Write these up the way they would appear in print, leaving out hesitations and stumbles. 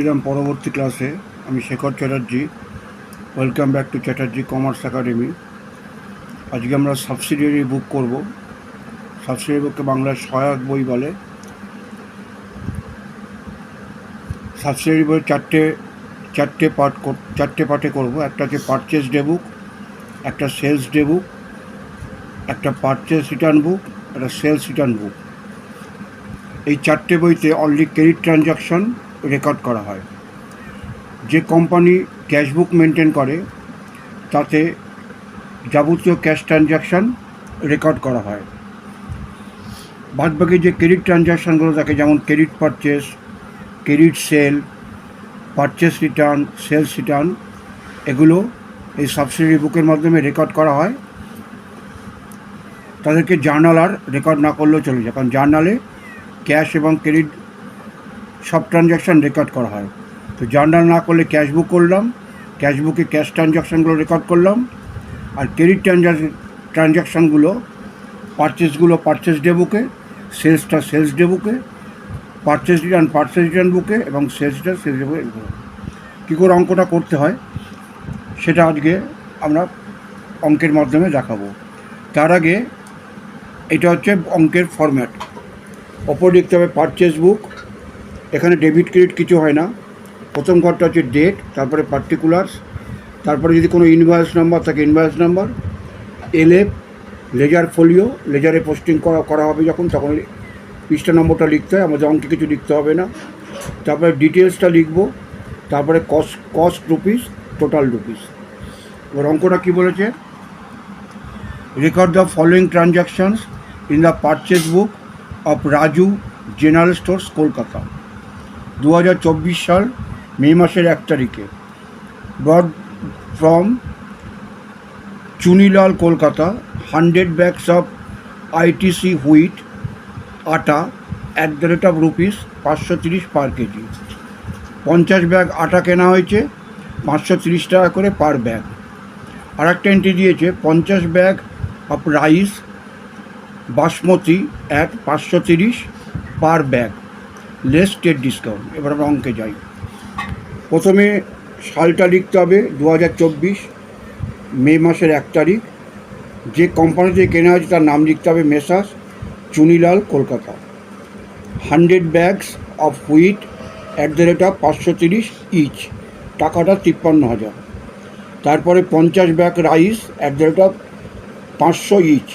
এলাম পরবর্তী ক্লাসে। আমি Shekhar Chatterjee. Welcome back to Chatterjee commerce academy. আজকে আমরা সাবসিডিয়ারি বুক করব। সাবসিডিয়ারি বুককে বাংলায় সহায়ক বই বলে। সাবসিডিয়ারি বই চারটে পার্টে করব। একটা হচ্ছে পারচেস ডে বুক, একটা সেলস ডে বুক, একটা পারচেস রিটার্ন বুক, একটা সেলস রিটার্ন বুক। এই চারটে বইতে অনলি ক্রেডিট ট্রানজাকশন রেকর্ড করা হয়। যে কোম্পানি ক্যাশ বুক মেনটেন করে তাতে যাবতীয় ক্যাশ ট্রানজাকশান রেকর্ড করা হয়। বাদবাকি যে ক্রেডিট ট্রানজাকশানগুলো থাকে, যেমন credit purchase, credit sale, purchase return, sales return, এগুলো এই সাবসিডিয়ারি বুকের মাধ্যমে রেকর্ড করা হয়। তাদেরকে জার্নাল আর রেকর্ড না করলেও চলে যায়, কারণ জার্নালে ক্যাশ এবং ক্রেডিট সব ট্রানজাকশান রেকর্ড করা হয়। তো জার্নাল না করলে ক্যাশ বুক করলাম, ক্যাশ বুকে ক্যাশ ট্রানজাকশানগুলো রেকর্ড করলাম, আর ক্রেডিট ট্রানজাকশানগুলো পারচেসগুলো পারচেস ডে বুকে, সেলসটা সেলস ডে বুকে, পারচেস রিটার্ন বুকে, এবং সেলসটা সেলস ডে বুকে। কী করে অঙ্কটা করতে হয় সেটা আজকে আমরা অঙ্কের মাধ্যমে দেখাবো। তার আগে এটা হচ্ছে অঙ্কের ফরম্যাট। ওপর লিখতে হবে পারচেস বুক। এখানে ডেবিট ক্রেডিট কিছু হয় না। প্রথম ঘরটা হচ্ছে ডেট, তারপরে পার্টিকুলার্স, তারপরে যদি কোনো ইনভয়েস নাম্বার থাকে invoice number, LF ledger folio, লেজারে পোস্টিং করা হবে যখন, তখন পৃষ্ঠা নম্বরটা লিখতে হয়, আমাদের অঙ্কে কিছু লিখতে হবে না। তারপরে ডিটেলসটা লিখব, তারপরে কস্ট রুপিস, টোটাল রুপিস। এবার অঙ্কটা কী বলেছে, record the following transactions in the purchase book of Raju general stores Kolkata. 2024 সাল মে মাসের 1 তারিখে। Bought from Chunilal Kolkata 100 bags of ITC wheat atta @rupees 530 per KG. 50 bag আটা কেনা হয়েছে 530 টাকা করে পার ব্যাগ। আর একটা এন্ট্রি দিয়েছে 50 bag of rice basmati 530 per bag, less state discount. এবার আমরা অঙ্কে যাই। প্রথমে সালটা লিখতে হবে 2024 মে মাসের 1 তারিখ। যে কোম্পানিতে কেনা হয়েছে তার নাম লিখতে হবে messrs Chunilal Kolkata. 100 bags of wheat @530 each, টাকাটা 53,000। তারপরে 50 ব্যাগ রাইস @500 ইচ,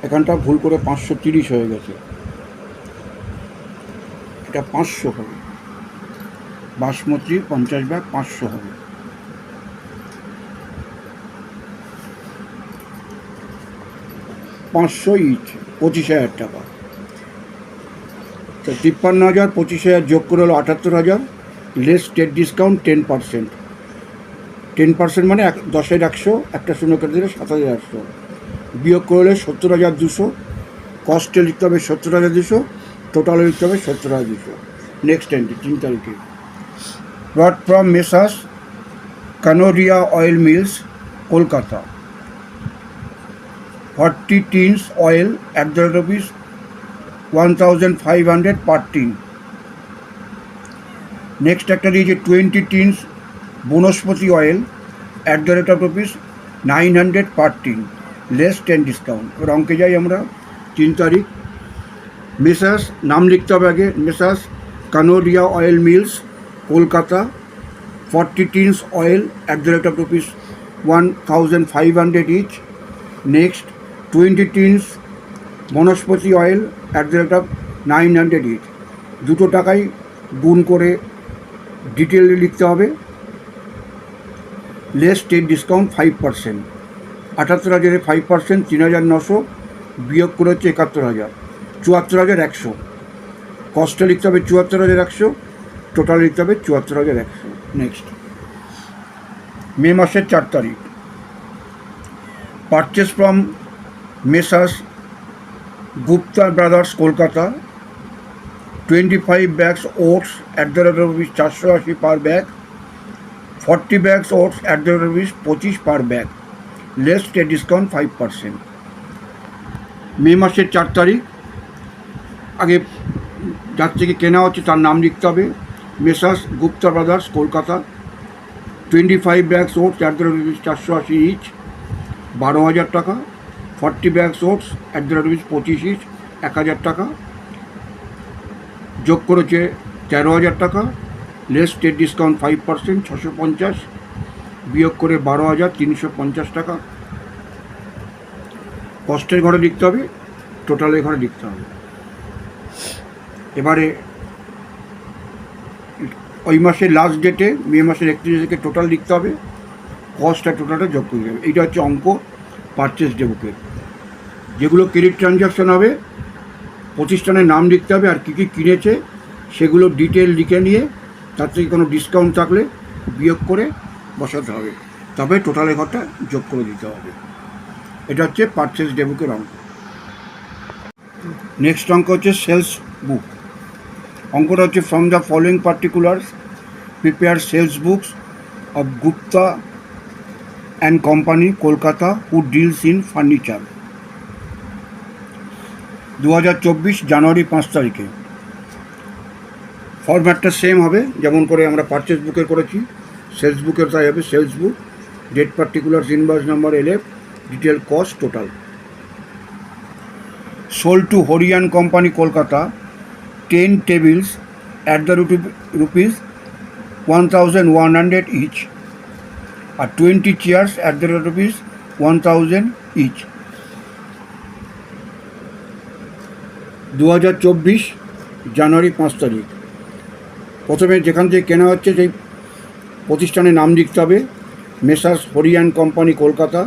এখানটা ভুল করে 530 হয়ে গেছে, এটা 500 হবে। বাসমতি 50 ব্যাগ 500 হবে। ইচ 25,000 টাকা। তো 53,000 25,000 যোগ করে হলো 78,000, লেস স্টেট ডিসকাউন্ট 10%। 10% মানে 10-এর 100, একটা শূন্য কেটে দিলে 7,100, বিয়োগ করলে 70,200। কস্টে লিখতে হবে 70,200, টোটালে লিখতে হবে 70,200। নেক্সট এন্ট্রি 3 তারিখে। Bought from messrs Kanoria oil mills Kolkata 40 tins oil @rupees 1,500 per tin. Next একটা দিয়েছে 20 tins vanaspati oil @rupees 900 per tin, less 10 discount. এবার অঙ্কে যাই আমরা। 3 তারিখ। মেসার্স নাম লিখতে হবে আগে, messrs Kanoria oil mills Kolkata 40 tins oil @rupees 1,500 each. Next 20 tins vanaspati oil @900 each. দুটো টাকায় গুণ করে ডিটেলে লিখতে হবে, লেস স্টেট ডিসকাউন্ট 5%। 78,000-এ 5% 3,900, বিয়োগ করে হচ্ছে 71,000, 74,100। কস্টে লিখতে হবে 74,100, টোটাল লিখতে হবে 74,100। নেক্সট মে মাসের 4 তারিখ। Purchase from messrs Gupta brothers Kolkata 25 bags oats @rupees 480 per bag, 40 bags oats @rupees 25 per bag, less state discount 5%। মে মাসের 4 তারিখ। আগে যার থেকে কেনা হচ্ছে তার নাম লিখতে হবে। Messrs Gupta brothers, Kolkata. 25 bags oats at the rate rupees 480 each, 12,000 টাকা। 40 bags oats at the rate rupees 25 each, 1,000 টাকা। যোগ করেছে 13,000 টাকা, লেস স্টেট ডিসকাউন্ট 5%, 650, বিয়োগ করে 12,350 টাকা। কস্টের ঘরে লিখতে হবে, টোটালের ঘরে লিখতে হবে। এবারে ওই মাসের লাস্ট ডেটে, মে মাসের 31 তারিখে টোটাল লিখতে হবে, কস্ট আর টোটালটা যোগ করে দেবে। এইটা হচ্ছে অঙ্ক পারচেস ডে বুকের। যেগুলো ক্রেডিট ট্রানজ্যাকশন হবে, প্রতিষ্ঠানের নাম লিখতে হবে আর কী কী কিনেছে সেগুলো ডিটেল লিখে নিয়ে তার থেকে কোনো ডিসকাউন্ট থাকলে বিয়োগ করে বসাতে হবে, তবে টোটালের ঘরটা যোগ করে দিতে হবে। এটা হচ্ছে পারচেস ডে বুকের অঙ্ক। নেক্সট অঙ্ক হচ্ছে সেলস বুক। অঙ্কটা হচ্ছে from the following particulars prepare sales books of Gupta and company, Kolkata, who deals in furniture. 2024 জানুয়ারি 5 তারিখে। ফরম্যাটটা সেম হবে যেমন করে আমরা পারচেস বুকের করেছি, সেলস বুকের তাই হবে। Sales book, date particulars, invoice number, LF, detail, cost, total. Sold to Hariyan company, Kolkata, 10 tables at the rupees 1,100 each, আর 20 chairs at the rupees 1,000 each। 2024 জানুয়ারি 5 তারিখ। প্রথমে যেখান থেকে কেনা হচ্ছে সেই প্রতিষ্ঠানের নাম লিখতে হবে। Messrs Hariyan company, Kolkata,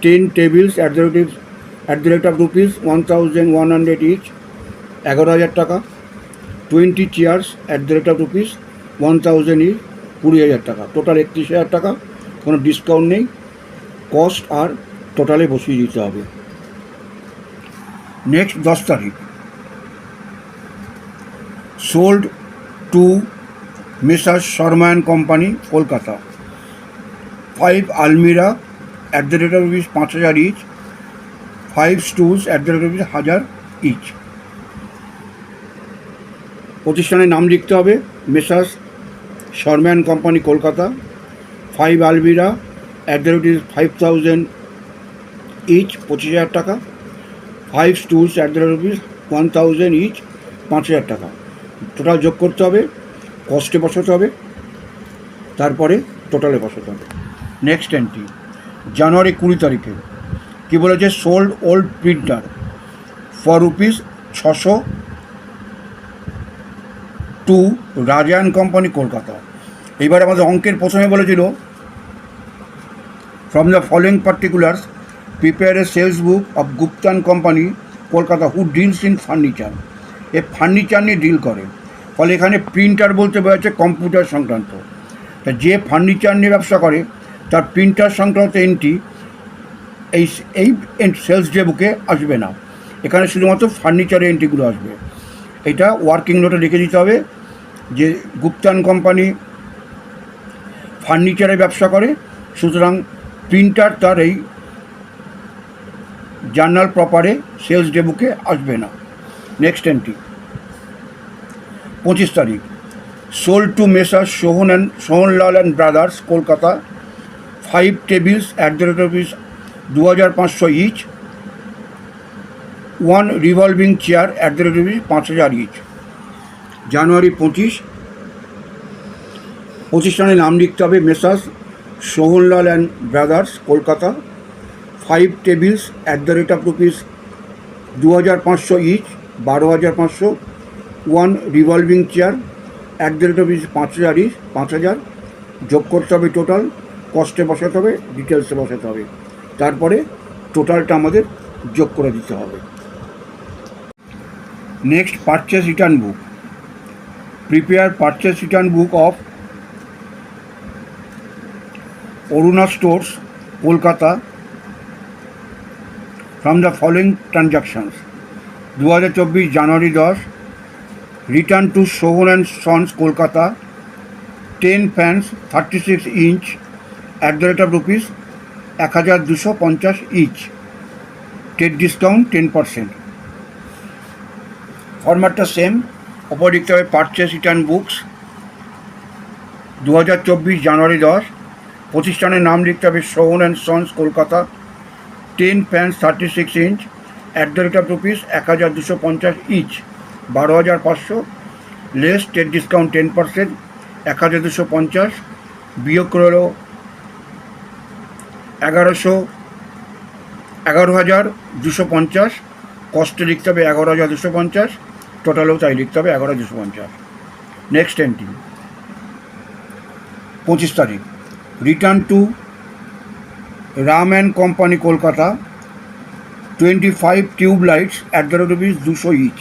10 tables at the rate of rupees 1,100 each, 11,000 টাকা। 20 chairs at the rate of rupees 1,000 each, 20,000 টাকা। টোটাল 31,000 টাকা, কোনো ডিসকাউন্ট নেই। কস্ট আর টোটালে বসিয়ে দিতে হবে। নেক্সট 10 তারিখ। Sold to messrs Sharma and company, Kolkata, 5 almirah at the rate of rupees 5,000 each, 5 stools at the rate of rupees 1,000 each. প্রতিষ্ঠানের নাম লিখতে হবে। Messrs Sharma and company, Kolkata, 5 almirah at the rate is 5,000 each, 25,000 টাকা। 5 stools at the rate rupees 1,000 each, 5,000 টাকা। Total যোগ করতে হবে, কস্টে বসাতে হবে, তারপরে টোটালে বসাতে হবে। নেক্সট এন্ট্রি জানুয়ারি 20 তারিখে কী বলেছে? Sold old printer for rupees 600 to Rajayan company, Kolkata. এইবার আমাদের অঙ্কের প্রথমে বলেছিল from the following particulars prepare a sales book of Guptan company, Kolkata, who deals in furniture. এ ফার্নিচার নিয়ে ডিল করে, ফলে এখানে প্রিন্টার বলতে বোঝাচ্ছে কম্পিউটার সংক্রান্ত। তা যে ফার্নিচার নিয়ে ব্যবসা করে তার প্রিন্টার সংক্রান্ত এন্ট্রি এই সেলস ডে বুকে আসবে না, এখানে শুধুমাত্র ফার্নিচারের এন্ট্রিগুলো আসবে। এটা ওয়ার্কিং নোটে লিখে দিতে হবে যে গুপ্তান কোম্পানি ফার্নিচারে ব্যবসা করে, সুতরাং প্রিন্টার তার এই জার্নাল প্রপারে সেলস ডে বুকে আসবে না। নেক্সট এন্ট্রি 25 তারিখ। Sold to messrs Sohanlal and brothers, Kolkata, 5 tables at the rate of 2,500 each, 1 revolving chair at the rate of 5,000 each. January 25। প্রতিষ্ঠানের নাম লিখতে হবে messrs Sohanlal and brothers, Kolkata, 5 tables at the rate of rupees 2,500 each, 12,500, 1 revolving chair at the rate of 5,000 each, 5,000। যোগ করতে হবে, total কস্টে বসাতে হবে, ডিটেলসে বসাতে হবে, তারপরে টোটালটা আমাদের যোগ করে দিতে হবে। Next purchase return book. Prepare purchase return book of Aruna stores, Kolkata, from the following transactions. 2024 January 10। Return to Sohan and sons, Kolkata, 10 fans 36 inch at the rate of rupees 1,250 each, টেট ডিসকাউন্ট 10%। ফরম্যাটটা সেম, ওপর লিখতে হবে পারচেস রিটার্ন বুকস 2024 জানুয়ারি 10। প্রতিষ্ঠানের নাম লিখতে হবে Sohan and sons Kolkata, 10 pans 36 inch, @rupees 1250 each, 12,500, less state discount 10%, 1250, বিয়োগ করে হলো 11,250, কস্টে লিখতে হবে 11,250, টোটালেও তাই লিখতে হবে 11,250। নেক্সট এন্ট্রি 25 তারিখ, return to Ram and company Kolkata, 25 tube lights @rupees 200 each,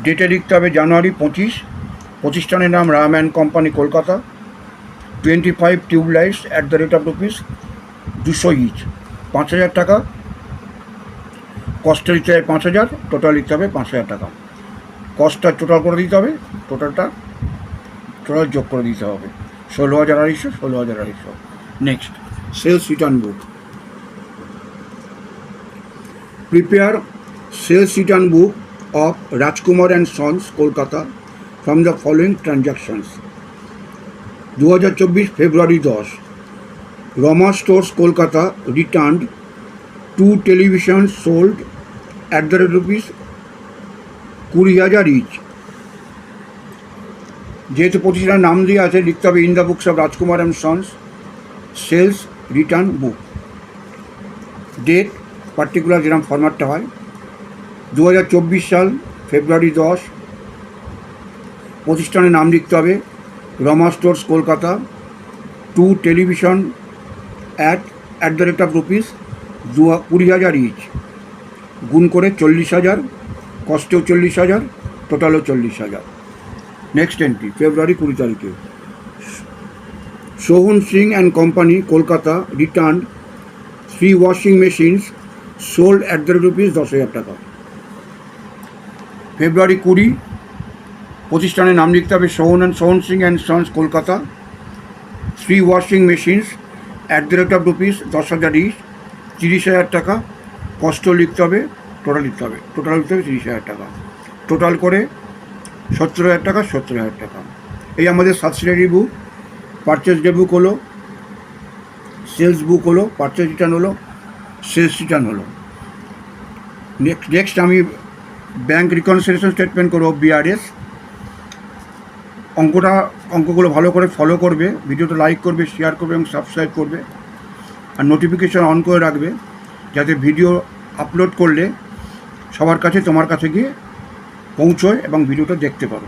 ডেটে লিখতে হবে জানুয়ারি 25। প্রতিষ্ঠানের নাম Ram and company Kolkata, 25 tube lights @rupees 200 each, 5,000 টাকা, কস্টে লিখতে হবে 5,000, টোটাল লিখতে হবে 5,000 টাকা। কস্টটা টোটাল করে দিতে হবে, টোটাল যোগ করে দিতে হবে 16,250। Next sales return book, prepare sales return book of Rajkumar and sons Kolkata from the following transactions. 2024 February 10, Rama stores Kolkata returned 2 television sold @rupees 20,000 each. যেহেতু প্রতিষ্ঠানের নাম দিয়ে আছে লিখতে হবে in the books of Rajkumar and sons sales return book, date particular যেরকম ফরম্যাটটা হয় 2024 সাল ফেব্রুয়ারি 10। প্রতিষ্ঠানের নাম লিখতে হবে Rama stores Kolkata, 2 television @rupees 20,000 each, গুণ করে 40,000, কস্টেও 40,000, টোটালও 40,000। নেক্সট এন্ট্রি ফেব্রুয়ারি 20 তারিখে, Sohan Singh and company Kolkata return 3 washing machines sold @rupees 10,000 টাকা। ফেব্রুয়ারি 20, প্রতিষ্ঠানের নাম লিখতে হবে Sohan Singh and sons Kolkata, 3 washing machines @rupees 10,000 each, 30,000 টাকা, কস্টও লিখতে হবে, টোটাল লিখতে হবে 30,000 টাকা, টোটাল করে 17,000 টাকা, 17,000 টাকা। এই আমাদের সাবসিডিয়ারি বুক, পারচেস ডে বুক হলো, সেলস বুক হলো, পারচেস রিটার্ন হলো, সেলস রিটার্ন হলো। নেক্সট আমি ব্যাঙ্ক রিকনসিলিয়েশন স্টেটমেন্ট করবো BRS। অঙ্কগুলো ভালো করে ফলো করবে, ভিডিওটা লাইক করবে, শেয়ার করবে এবং সাবস্ক্রাইব করবে, আর নোটিফিকেশান অন করে রাখবে যাতে ভিডিও আপলোড করলে সবার কাছে তোমার কাছে গিয়ে পৌঁছয় এবং ভিডিওটা দেখতে পারো।